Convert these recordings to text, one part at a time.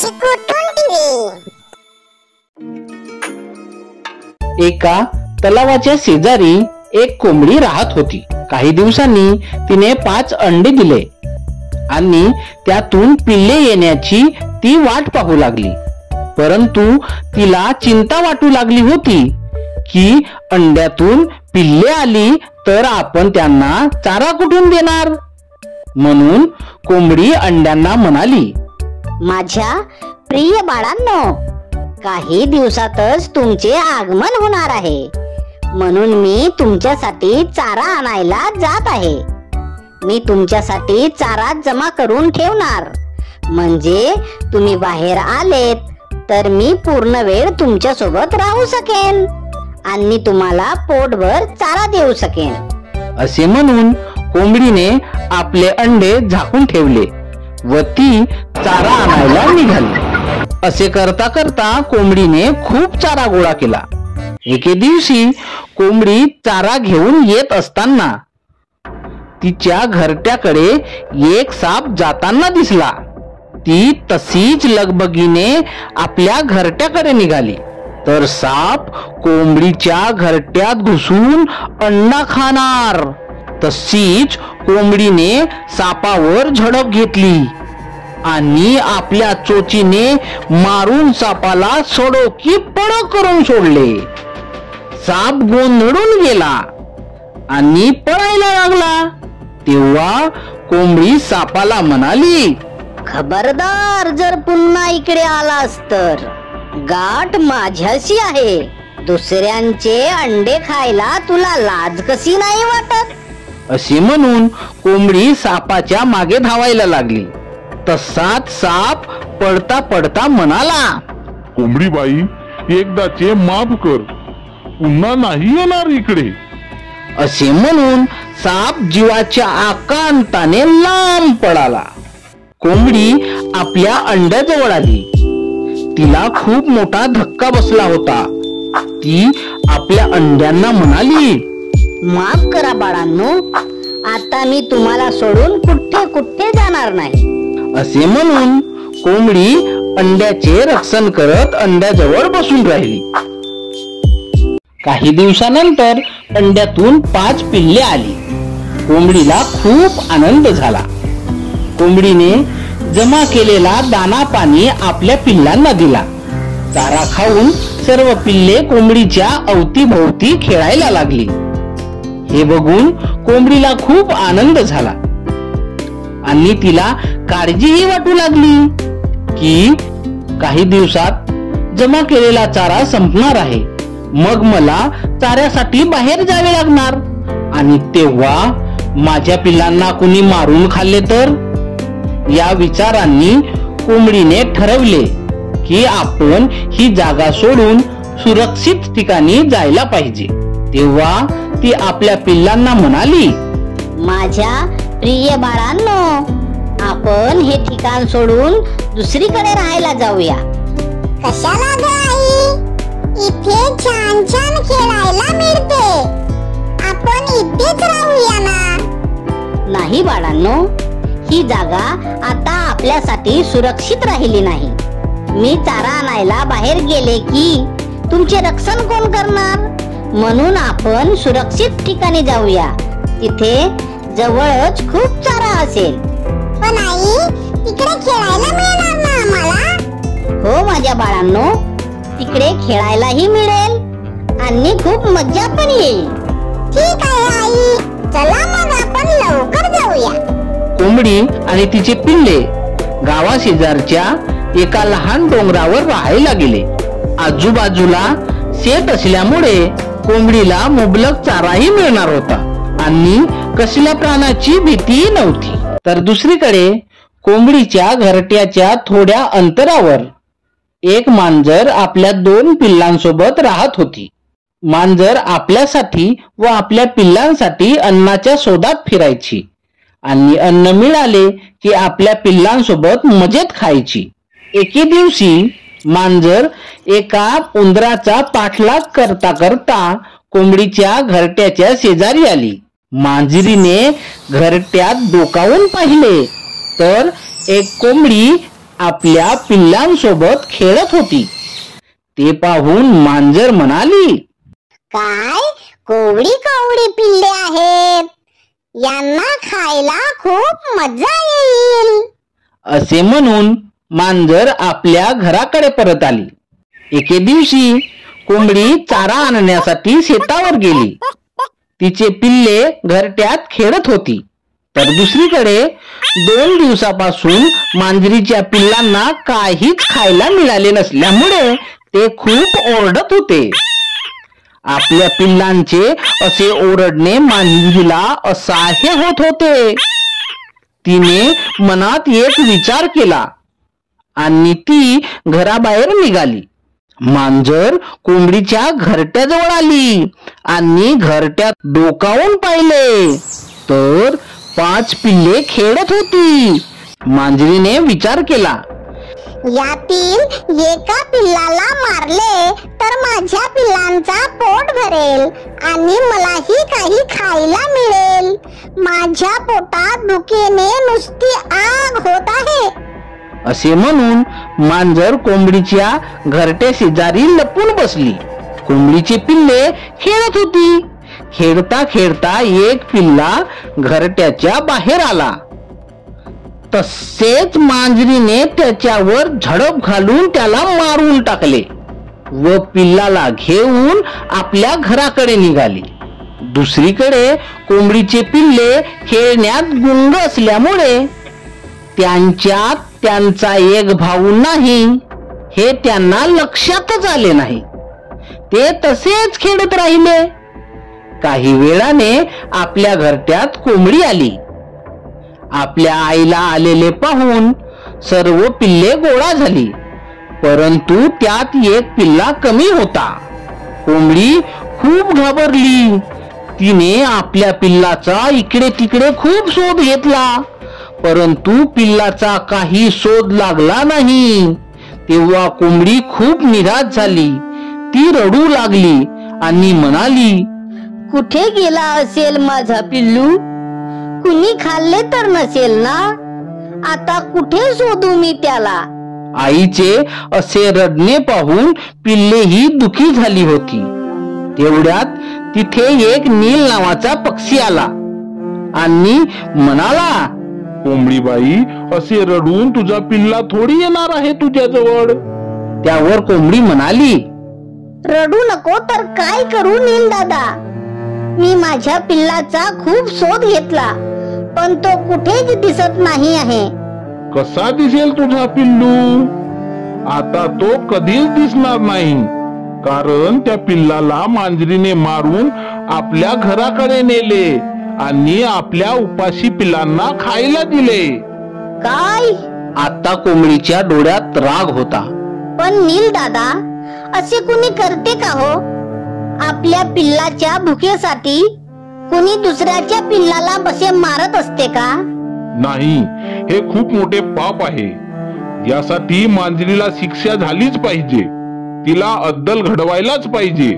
चिकूटून TV. एका तलावाच्या शेजारी एक कोंबडी राहत होती। काही दिवसांनी तिने 5 अंडे दिले आणि त्यातून पिल्ले येण्याची ती वाट पाहू लागली। परंतु तिला चिंता वाटू लागली होती की अंड्यातून पिल्ले आली तर आपण त्यांना चारा कुठून देणार। म्हणून कोंबडी अंड्यांना म्हणाली, माझ्या प्रिय बाळांनो, काही दिवसातच तुमचे आगमन होणार आहे, म्हणून मी तुमच्यासाठी चारा आणायला जात आहे। मी तुमच्यासाठी चारा जमा करून ठेवणार, म्हणजे तुम्ही बाहेर आलेत तर मी पूर्ण वेळ तुमच्या सोबत राहू शकेन आणि तुम्हाला पोटभर चारा देऊ शकेन। असे म्हणून कोंबडीने आपले अंडे झाकून ठेवले व ती चारा आणायला निघाली। असे करता करता कोंबडीने खूप चारा गोळा केला। एके दिवशी कोंबडी चारा घेऊन येत असताना तिच्या घरट्याकडे एक साप जाताना दिसला। ती तशीच लगबगीने आपल्या घरट्याकडे निघाली तर साप कोंबडीच्या घरट्यात घुसून अंडा खाणार। तशीच कोंबडीने सापावर झडप घेतली आणि आपल्या चोचीने मारून सापाला सडो की पडो करून सोडले। साप गोंधळून गेला आणि पळायला लागला। तेव्हा कोंबडी सापाला म्हणाली, खबरदार, जर पुन्हा इकडे आलास तर गाठ माझ्याशी आहे। दुसऱ्यांचे अंडे खायला तुला लाज कशी नाही वाटत? असे म्हणून कोंबडी सापाच्या मागे धावायला लागली। तसाच साप पडता पडता म्हणाला, कोंबडी बाई, एकदाचे माफ कर, पुन्हा नाही येणार इकडे। असे म्हणून साप जीवाच्या आकांताने लांब पळाला। कोंबडी आपल्या अंड्याजवळ आली। तिला खूप मोठा धक्का बसला होता। ती आपल्या अंड्यांना म्हणाली, माफ करा बाळांनो, आता मी तुम्हाला सोडून कुठे कुठे जाणार नाही। असे म्हणून कोंबडी अंड्याचे रक्षण करत अंड्याजवळ बसून राहिली। काही दिवसानंतर अंड्यातून 5 पिल्ले आली। कोंबडीला खूप आनंद झाला। कोंबडीने जमा केलेला दाना पाणी आपल्या पिल्लांना दिला। चारा खाऊन सर्व पिल्ले कोंबडीच्या अवतीभोवती खेळायला लागली। हे बघून कोंबडीला खूप आनंद झाला आणि तिला काळजीही वाटू लागली की काही दिवसात जमा केलेला चारा संपणार आहे, मग मला चाऱ्यासाठी बाहेर जावे लागणार आणि तेव्हा माझ्या पिल्लांना कुणी मारून खाल्ले तर। या विचारांनी कोंबडीने ठरवले की आपण ही जागा सोडून सुरक्षित ठिकाणी जायला पाहिजे। तेव्हा ती आपल्या पिल्लांना म्हणाली, माझ्या प्रिय बाळांनो, आपण हे ठिकाण सोडून दुसरीकडे राहायला जाऊया। कशाला ग आई? इथे छान छान खेळायला मिळते, आपण इथेच राहूया ना। नाही बाळांनो, ही जागा आता आपल्यासाठी सुरक्षित राहिली नाही। मी चारा आणायला बाहेर गेले की तुमचे रक्षण कोण करणार? म्हणून आपण सुरक्षित ठिकाणी जाऊया, तिथे जवळच खूप चारा असेल। पण आई, तिकडे खेळायला मिळणार ना आम्हाला? हो माझ्या बाळांनो, तिकडे खेळायलाही मिळेल आणि खूप मज्जा पण येईल। ठीक आहे आई, चला मग आपण लवकर जाऊया। कोंबडी आणि तिचे पिल्ले गावाशेजारच्या एका लहान डोंगरावर राहायला गेले। आजूबाजूला शेत असल्यामुळे कोंबडीला मुबलक चाराही मिळणार होता आणि कसल्या प्राण्याची भीती नव्हती। तर दुसरीकडे कोंबडीच्या घरट्याच्या थोड्या अंतरावर एक मांजर आपल्या 2 पिल्लांसोबत राहत होती। मांजर आपल्यासाठी व आपल्या पिल्लांसाठी अन्नाच्या शोधात फिरायची आणि अन्न मिळाले की आपल्या पिल्लांसोबत मजेत खायची। एके दिवशी मांजर एका उंदराचा पाठलाग करता करता कोंबडीच्या घरट्याच्या शेजारी आली। मांजरीने घरट्यात डोकावून पाहिले तर एक कोंबडी आपल्या पिल्लांसोबत खेळत होती. ते पाहून मांजर म्हणाली, काय कोवडी कोवडी पिल्ले आहेत, यांना खायला खूप मजा येईल. असे म्हणून मांजर आपल्या घराकडे परत आली. एके दिवशी कोंबडी चारा आणण्यासाठी शेतावर गेली. तिचे पिल्ले घरट्यात खेळत होती. तर दुसरीकडे 2 दिवसापासून मांजरीच्या पिल्लांना काहीच खायला मिळाले नसल्यामुळे ते खूप ओरडत होते. आपल्या पिल्लांचे असे ओरडणे मांजरीला असह्य होत होते. तिने मनात एक विचार केला आणि ती घराबाहेर निघाली. मांजर कोंबडीच्या घरट्याजवळ आली आणि घरट्यात डोकावून पाहिले तर 5 पिल्ले खेळत होती. मांजरीने विचार केला, यातील एका पिल्लाला मारले तर माझ्या पिल्लांचा पोट भरेल आणि मलाही काही खायला मिळेल. माझ्या पोटात भुकेने नुसती आग होत आहे. असे म्हणून मांजर कोंबडीच्या घरट्या शेजारी लपून बसली. कोंबडीची पिल्ले खेळत होती. खेळता खेळता एक पिल्ला घरट्याच्या बाहेर आला. तसेच मांजरीने त्याच्यावर झडप घालून त्याला मारून टाकले व पिल्लाला घेऊन आपल्या घराकडे निघाली. दुसरीकडे कोंबडीचे पिल्ले खेळण्यात गुंग असल्यामुळे त्यांच्यात त्यांचा एक भाऊ नाही हे त्यांना लक्षातच आले नाही. ते तसेच खेळत राहिले. काही वेळाने आपल्या घरट्यात कोंबडी आली. आपल्या आईला आलेले पाहून सर्व पिल्ले गोळा झाली, परंतु त्यात एक पिल्ला कमी होता. कोंबडी खूप घाबरली. तिने आपल्या पिल्लाचा इकडे तिकडे खूप शोध घेतला, परंतु पिल्लाचा काही शोध लागला नाही. तेव्हा कोंबडी खूप निराश झाली. ती रडू लागली आणि म्हणाली, कुठे गेला असेल माझा पिल्लू? कुणी खाल्ले तर नसेल ना? आता कुठे शोधू मी त्याला? आईचे असे रडणे पाहून पिल्लेही दुखी झाली होती. तेवढ्यात तिथे एक नील नावाचा पक्षी आला आणि म्हणाला, कोंबडीबाई, असे रडून तुझा पिल्ला थोडी येणार आहे तुझ्याजवळ. त्यावर कोंबडी म्हणाली, रडू नको तर काय करू नील दादा? मी माझ्या पिल्लाचा खूप शोध घेतला, पण तो कुठेच दिसत नाही आहे. कसा दिसेल तुझा पिल्लू? आता तो कधीच दिसणार नाही, कारण त्या पिल्लाला मांजरीने मारून आपल्या घराकडे नेले आणि आपल्या उपाशी पिल्लांना खायला दिले. काय? आता कोंबडीच्या डोळ्यात राग होता. पण नील दादा, असे कुणी करते का हो? आपल्या पिल्लाच्या भुकेसाठी कुणी दुसऱ्याच्या पिल्लाला बसे मारत असते का? नाही, हे खूप मोठे पाप आहे. यासाठी मांजरीला शिक्षा झालीच पाहिजे. तिला अद्दल घडवायलाच पाहिजे.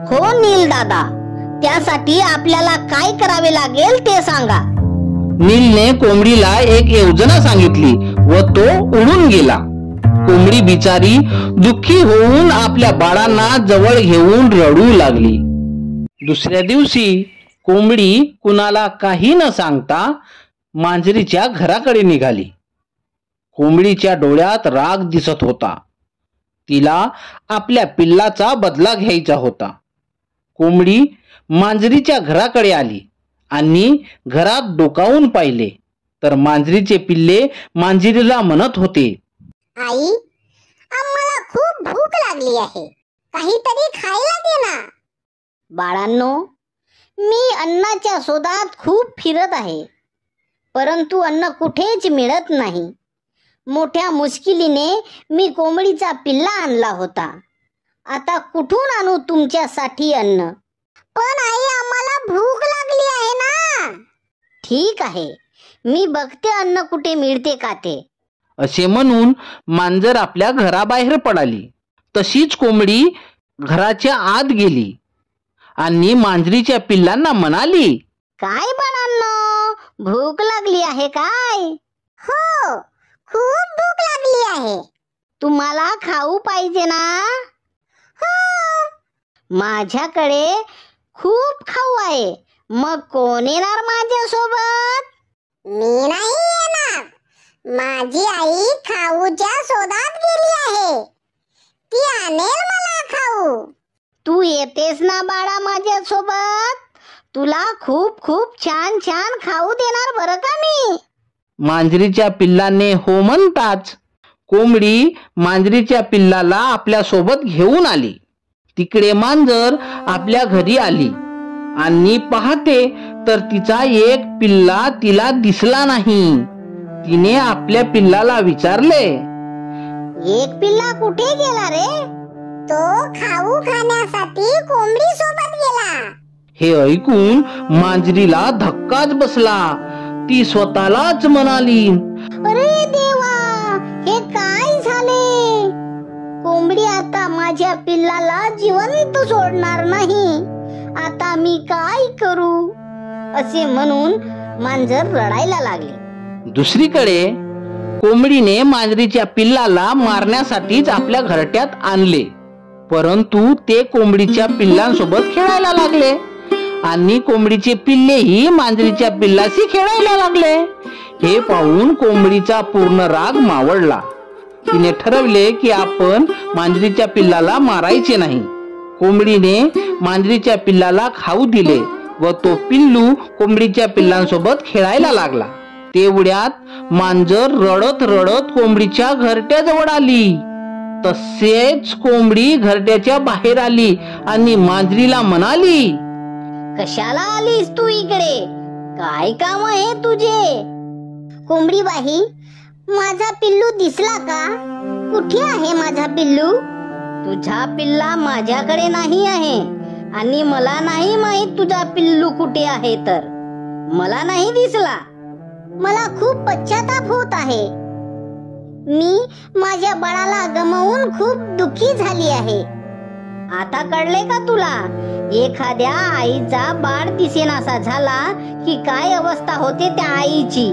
हो नील दादा, त्यासाठी आपल्याला काय करावे लागेल ते सांगा. नीलने कोंबडीला एक योजना सांगितली व तो उडून गेला. कोंबडी बिचारी दुःखी होऊन आपल्या बाळांना जवळ घेऊन रडू लागली. दुसऱ्या दिवशी कोंबडी कुणाला काही न सांगता मांजरीच्या घराकडे निघाली. कोंबडीच्या डोळ्यात राग दिसत होता. तिला आपल्या पिल्लाचा बदला घ्यायचा होता. कोंबडी मांजरीच्या घराकडे आली आणि घरात डोकावून पाहिले तर मांजरीचे पिल्ले मांजरीला म्हणत होते, आई, आम्हाला खूप भूक लागली आहे, काहीतरी खायला दे ना. बाळांनो, मी अन्नाच्या शोधात खूप फिरत आहे, परंतु अन्न कुठेच मिळत नाही. मोठ्या मुश्किलीने मी कोंबडीचा पिल्ला आणला होता. आता कुठून आणू तुमच्यासाठी अन्न? पण आई, आम्हाला भूक लागली आहे ना. ठीक आहे, मी बघते अन्न कुठे मिळते का ते. असे म्हणून मांजर आपल्या घराबाहेर पडाली. तशीच कोंबडी घराच्या आत गेली आणि मांजरीच्या पिल्लांना म्हणाली, काय बाळांनो, भूक लागली आहे काय? हो, खूप भूक लागली आहे. तुम्हाला खाऊ पाहिजे ना? हो. माझ्याकडे खूप खाऊ आहे. मग कोण येणार माझ्यासोबत? मी नाही येणार. माझी आई खाऊच्या शोधात गेली आहे. ती आणेल मला खाऊ. तू येतेस ना बाळा माझ्यासोबत? तुला खूप खूप छान छान खाऊ देणार बरं का मी. मांजरीच्या पिल्लाने हो म्हणताच कोंबडी मांजरीच्या पिल्लाला आपल्या सोबत घेऊन आली. तिकडे मांजर आपल्या घरी आली आणि पाहते तर तिचा एक पिल्ला तिला दिसला नाही. तिने आपल्या पिल्लाला विचारले, एक पिल्ला कुठे गेला रे? तो खाऊ खाण्यासाठी कोंबडी सोबत गेला. हे ऐकून मांजरीला धक्काच बसला. ती स्वतःलाच म्हणाली, अरे देवा, हे काय झाले? कोंबडी आता माझ्या पिल्लाला जिवंत सोडणार नाही. आता मी काय करू? असे म्हणून मांजर रडायला लागले. दुसरीकडे कोंबडीने मांजरीच्या पिल्लाला मारण्यासाठीच आपल्या घरट्यात आणले. परंतु ते कोंबडीच्या पिल्लांसोबत खेळायला लागले आणि कोंबडीचे पिल्लेही मांजरीच्या पिल्लाशी खेळायला लागले. हे पाहून कोंबडीचा पूर्ण राग मावळला. तिने ठरवले की आपण मांजरीच्या पिल्लाला मारायचे नाही. कोंबडीने मांजरीच्या पिल्लाला खाऊ दिले व तो पिल्लू कोंबडीच्या पिल्लांसोबत खेळायला लागला. तेवढ्यात मांजर रडत रडत कोंबडीच्या घरट्याजवळ आली. तसेच कोंबडी घरट्याच्या बाहेर आली आणि मांजरीला म्हणाली, कशाला आलीस तू इकडे? काय काम आहे तुझे? कोंबडी बाई, माझा पिल्लू दिसला का? कुठे आहे माझा पिल्लू? तुझा पिल्ला माझ्याकडे नाही आहे आणि मला नाही माहित तुझा पिल्लू कुठे आहे. तर मला नाही दिसला. मला खूप पश्चाताप होत आहे. मी माझ्या बाळाला गमावून खूप दुःखी झाली आहे. आता कळले का तुला? एखाद्या आईचा बाळ दिसेनासा झाला की काय अवस्था होते त्या आईची.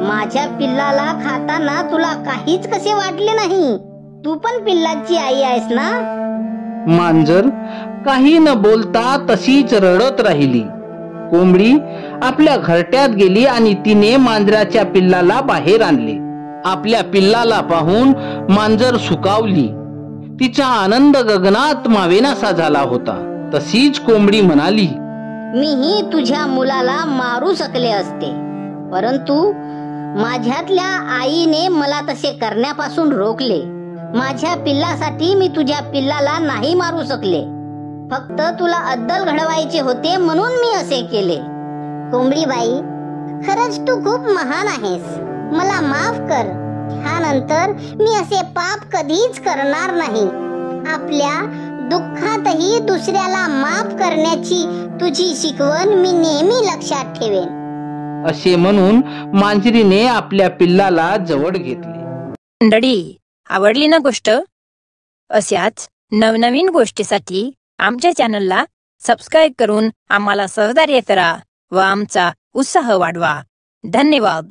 माझ्या पिल्लाला खाताना तुला काहीच कसे वाटले नाही? तू पण पिल्लाची आई आहेस ना? मांजर काही न बोलता तशीच रडत राहिली. कोंबडी आपल्या घरट्यात गेली आणि तिने मांजराच्या पिल्लाला बाहेर आणले. आपल्या पिल्लाला पाहून मांजर सुकावली. तिचा आनंद गगनात मावेनासा झाला होता. तशीच कोंबडी म्हणाली, मीही तुझ्या मुलाला मारू शकले असते, परंतु माझ्यातल्या आईने मला तसे करण्यापासून रोखले. माझ्या पिल्लासाठी मी तुझ्या पिल्लाला नाही मारू शकले. फक्त तुला अद्दल घडवायचे होते म्हणून मी असे केले. कोंबडी बाई, खरंच तू खूप महान आहेस. मला माफ कर. ह्यानंतर मी असे पाप कधीच करणार नाही. आपल्या दुःखातही दुसऱ्याला माफ करण्याची तुझी शिकवण मी नेहमी लक्षात ठेवेन. असे म्हणून मांजरीने आपल्या पिल्लाला जवळ घेतले. मंडळी, आवडली ना गोष्ट? अशाच नवनवीन गोष्टीसाठी आमच्या चॅनलला सबस्क्राईब करून आम्हाला सहकार्य करा व आमचा उत्साह वाढवा. धन्यवाद.